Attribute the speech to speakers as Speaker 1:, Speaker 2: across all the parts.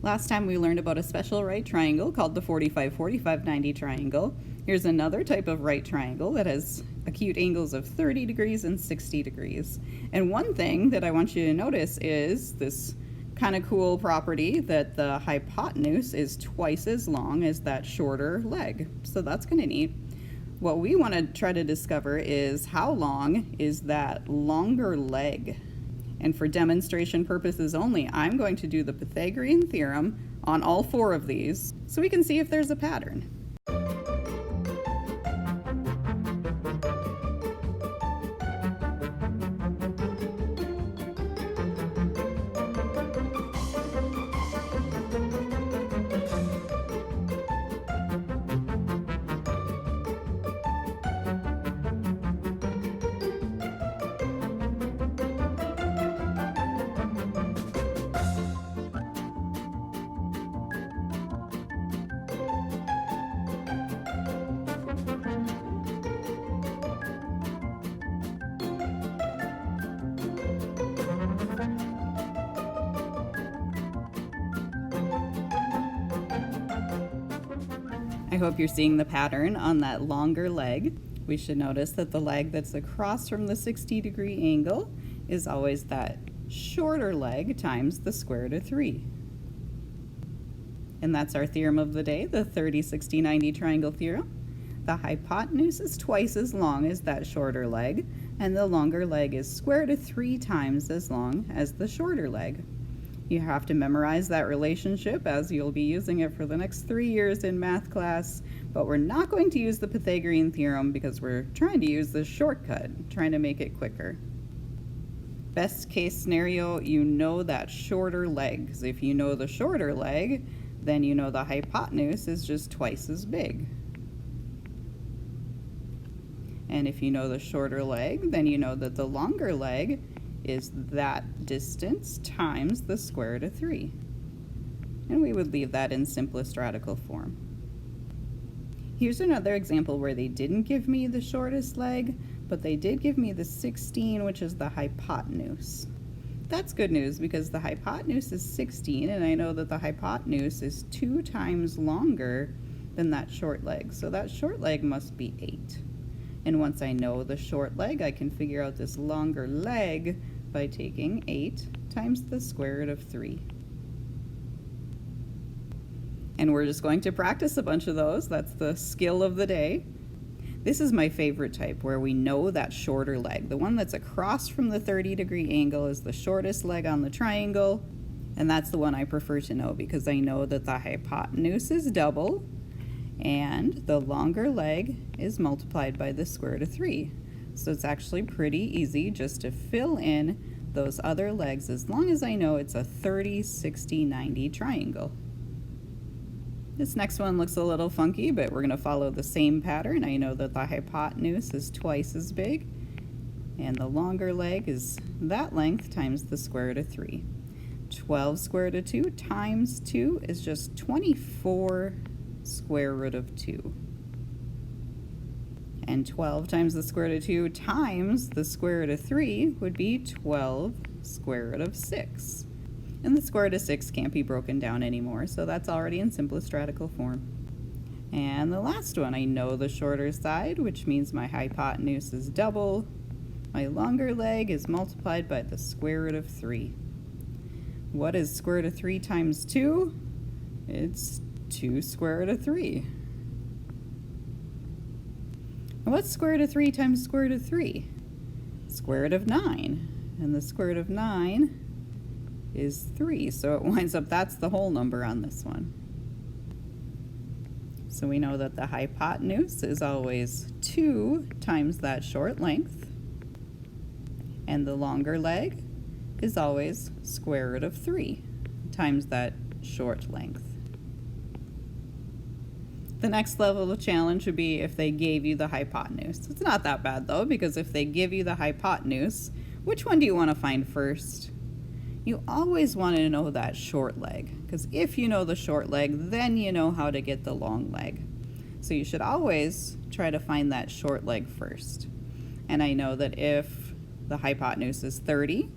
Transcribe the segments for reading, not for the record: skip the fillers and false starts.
Speaker 1: Last time we learned about a special right triangle called the 45-45-90 triangle. Here's another type of right triangle that has acute angles of 30 degrees and 60 degrees. And one thing that I want you to notice is this kind of cool property that the hypotenuse is twice as long as that shorter leg. So that's kind of neat. What we want to try to discover is how long is that longer leg. And for demonstration purposes only, I'm going to do the Pythagorean theorem on all four of these so we can see if there's a pattern. I hope you're seeing the pattern on that longer leg. We should notice that the leg that's across from the 60-degree angle is always that shorter leg times the square root of 3. And that's our theorem of the day, the 30-60-90 triangle theorem. The hypotenuse is twice as long as that shorter leg, and the longer leg is square root of 3 times as long as the shorter leg. You have to memorize that relationship as you'll be using it for the next 3 years in math class, but we're not going to use the Pythagorean theorem because we're trying to use the shortcut, trying to make it quicker. Best case scenario, you know that shorter leg, because if you know the shorter leg, then you know the hypotenuse is just twice as big. And if you know the shorter leg, then you know that the longer leg is that distance times the square root of 3. And we would leave that in simplest radical form. Here's another example where they didn't give me the shortest leg, but they did give me the 16, which is the hypotenuse. That's good news because the hypotenuse is 16, and I know that the hypotenuse is 2 times longer than that short leg. So that short leg must be 8. And once I know the short leg, I can figure out this longer leg by taking 8 times the square root of 3. And we're just going to practice a bunch of those. That's the skill of the day. This is my favorite type, where we know that shorter leg. The one that's across from the 30-degree angle is the shortest leg on the triangle, and that's the one I prefer to know because I know that the hypotenuse is double, and the longer leg is multiplied by the square root of 3. So it's actually pretty easy just to fill in those other legs as long as I know it's a 30-60-90 triangle. This next one looks a little funky, but we're going to follow the same pattern. I know that the hypotenuse is twice as big, and the longer leg is that length times the square root of 3. 12 square root of 2 times 2 is just 24 square root of 2. And 12 times the square root of 2 times the square root of 3 would be 12 square root of 6. And the square root of 6 can't be broken down anymore, so that's already in simplest radical form. And the last one, I know the shorter side, which means my hypotenuse is double. My longer leg is multiplied by the square root of 3. What is square root of 3 times 2? It's 2 square root of 3. And what's square root of 3 times square root of 3? Square root of 9. And the square root of 9 is 3. So it winds up, that's the whole number on this one. So we know that the hypotenuse is always 2 times that short length. And the longer leg is always square root of 3 times that short length. The next level of challenge would be if they gave you the hypotenuse. It's not that bad though, because if they give you the hypotenuse, which one do you want to find first? You always want to know that short leg, because if you know the short leg, then you know how to get the long leg. So you should always try to find that short leg first. And I know that if the hypotenuse is 30,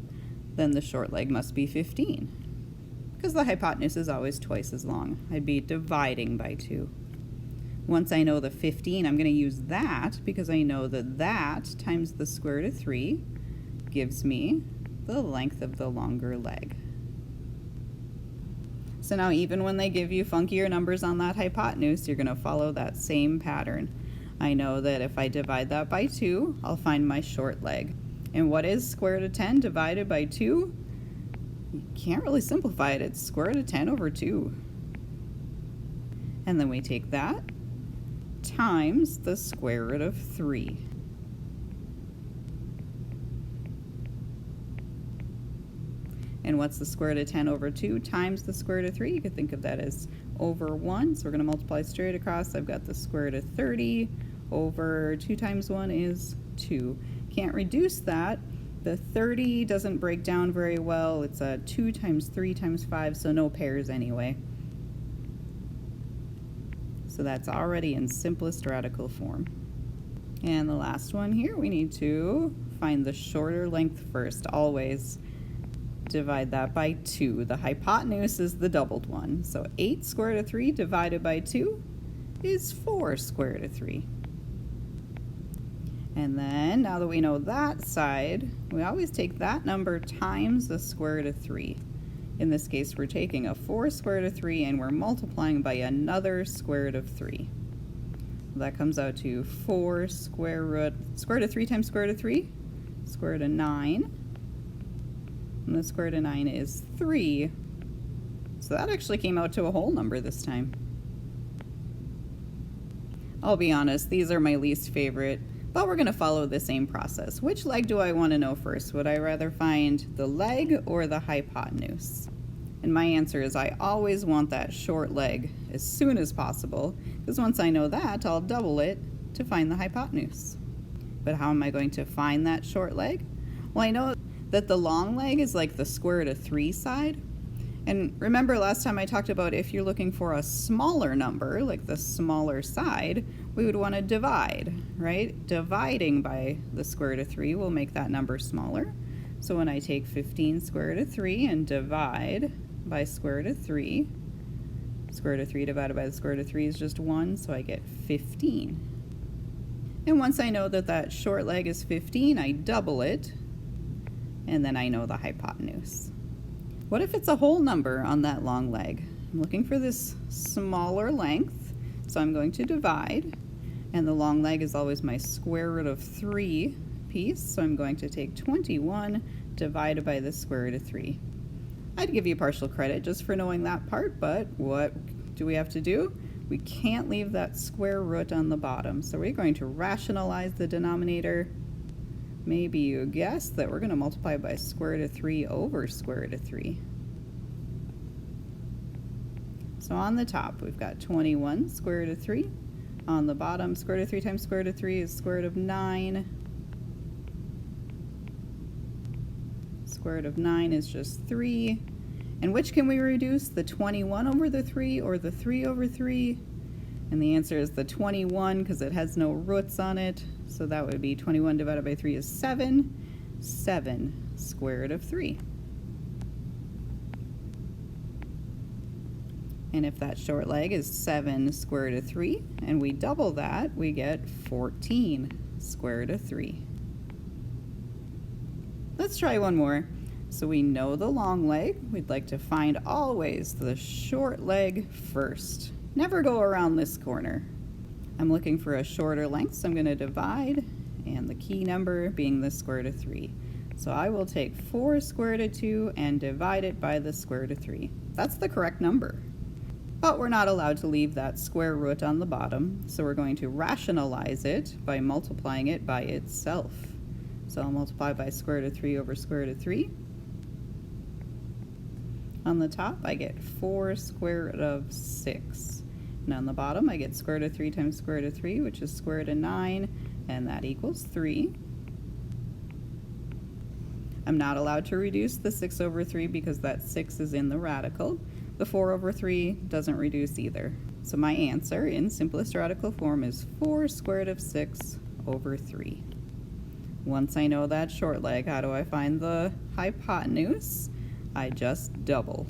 Speaker 1: then the short leg must be 15, because the hypotenuse is always twice as long. I'd be dividing by 2. Once I know the 15, I'm going to use that because I know that that times the square root of 3 gives me the length of the longer leg. So now even when they give you funkier numbers on that hypotenuse, you're going to follow that same pattern. I know that if I divide that by 2, I'll find my short leg. And what is square root of 10 divided by 2? You can't really simplify it. It's square root of 10 over 2. And then we take that times the square root of 3. And what's the square root of 10 over 2 times the square root of 3? You could think of that as over 1. So we're going to multiply straight across. I've got the square root of 30 over 2 times 1 is 2. Can't reduce that. The 30 doesn't break down very well. It's a 2 times 3 times 5, so no pairs anyway. So that's already in simplest radical form. And the last one here, we need to find the shorter length first, always. Divide that by 2. The hypotenuse is the doubled one. So 8 square root of 3 divided by 2 is 4 square root of 3. And then, now that we know that side, we always take that number times the square root of 3. In this case, we're taking a 4 square root of 3 and we're multiplying by another square root of 3. That comes out to 4 square root of 3 times square root of 3, square root of 9. And the square root of 9 is 3. So that actually came out to a whole number this time. I'll be honest, these are my least favorite, but we're going to follow the same process. Which leg do I want to know first? Would I rather find the leg or the hypotenuse? And my answer is I always want that short leg as soon as possible, because once I know that, I'll double it to find the hypotenuse. But how am I going to find that short leg? Well, I know that the long leg is like the square root of 3 side. And remember last time I talked about if you're looking for a smaller number, like the smaller side, we would want to divide, right? Dividing by the square root of 3 will make that number smaller. So when I take 15 square root of 3 and divide by square root of 3, square root of 3 divided by the square root of 3 is just 1, so I get 15. And once I know that that short leg is 15, I double it, and then I know the hypotenuse. What if it's a whole number on that long leg? I'm looking for this smaller length, so I'm going to divide, and the long leg is always my square root of 3 piece, so I'm going to take 21 divided by the square root of 3. I'd give you partial credit just for knowing that part, but what do we have to do? We can't leave that square root on the bottom, so we're going to rationalize the denominator. Maybe you guessed that we're going to multiply by square root of 3 over square root of 3. So on the top, we've got 21 square root of 3. On the bottom, square root of 3 times square root of 3 is square root of 9. Square root of 9 is just 3. And which can we reduce, the 21 over the 3 or the 3 over 3? And the answer is the 21 because it has no roots on it. So that would be 21 divided by 3 is 7. 7 square root of 3. And if that short leg is 7 square root of 3, and we double that, we get 14 square root of 3. Let's try one more. So we know the long leg. We'd like to find always the short leg first. Never go around this corner. I'm looking for a shorter length, so I'm going to divide, and the key number being the square root of 3. So I will take 4 square root of 2 and divide it by the square root of 3. That's the correct number. But we're not allowed to leave that square root on the bottom, so we're going to rationalize it by multiplying it by itself. So I'll multiply by square root of 3 over square root of 3. On the top, I get 4 square root of 6. And on the bottom, I get square root of 3 times square root of 3, which is square root of 9, and that equals 3. I'm not allowed to reduce the 6 over 3 because that 6 is in the radical. The 4 over 3 doesn't reduce either. So my answer in simplest radical form is 4 square root of 6 over 3. Once I know that short leg, how do I find the hypotenuse? I just double.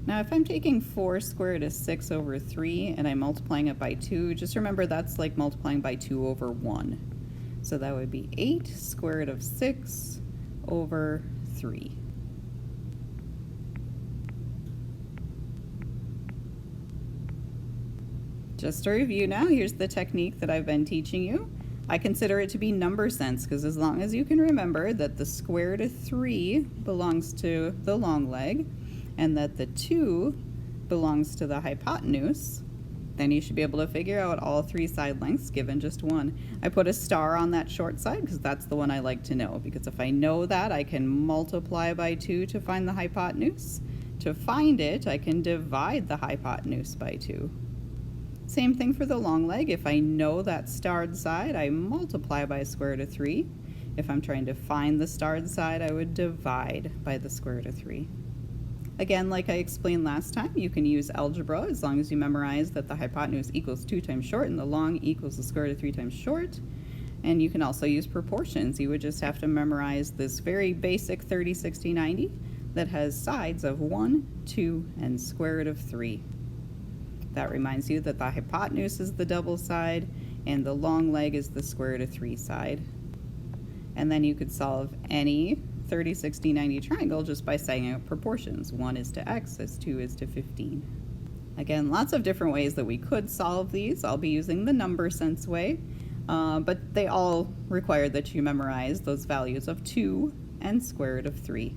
Speaker 1: Now if I'm taking 4 square root of 6 over 3 and I'm multiplying it by 2, just remember that's like multiplying by 2 over 1. So that would be 8 square root of 6 over 3. Just to review now, here's the technique that I've been teaching you. I consider it to be number sense because as long as you can remember that the square root of 3 belongs to the long leg and that the 2 belongs to the hypotenuse, then you should be able to figure out all 3 side lengths given just one. I put a star on that short side because that's the one I like to know, because if I know that, I can multiply by 2 to find the hypotenuse. To find it, I can divide the hypotenuse by 2. Same thing for the long leg. If I know that starred side, I multiply by square root of 3. If I'm trying to find the starred side, I would divide by the square root of 3. Again, like I explained last time, you can use algebra as long as you memorize that the hypotenuse equals 2 times short and the long equals the square root of 3 times short. And you can also use proportions. You would just have to memorize this very basic 30, 60, 90 that has sides of 1, 2, and square root of 3. That reminds you that the hypotenuse is the double side and the long leg is the square root of 3 side. And then you could solve any 30, 60, 90 triangle just by setting out proportions. 1 is to x as 2 is to 15. Again, lots of different ways that we could solve these. I'll be using the number sense way, but they all require that you memorize those values of 2 and square root of 3.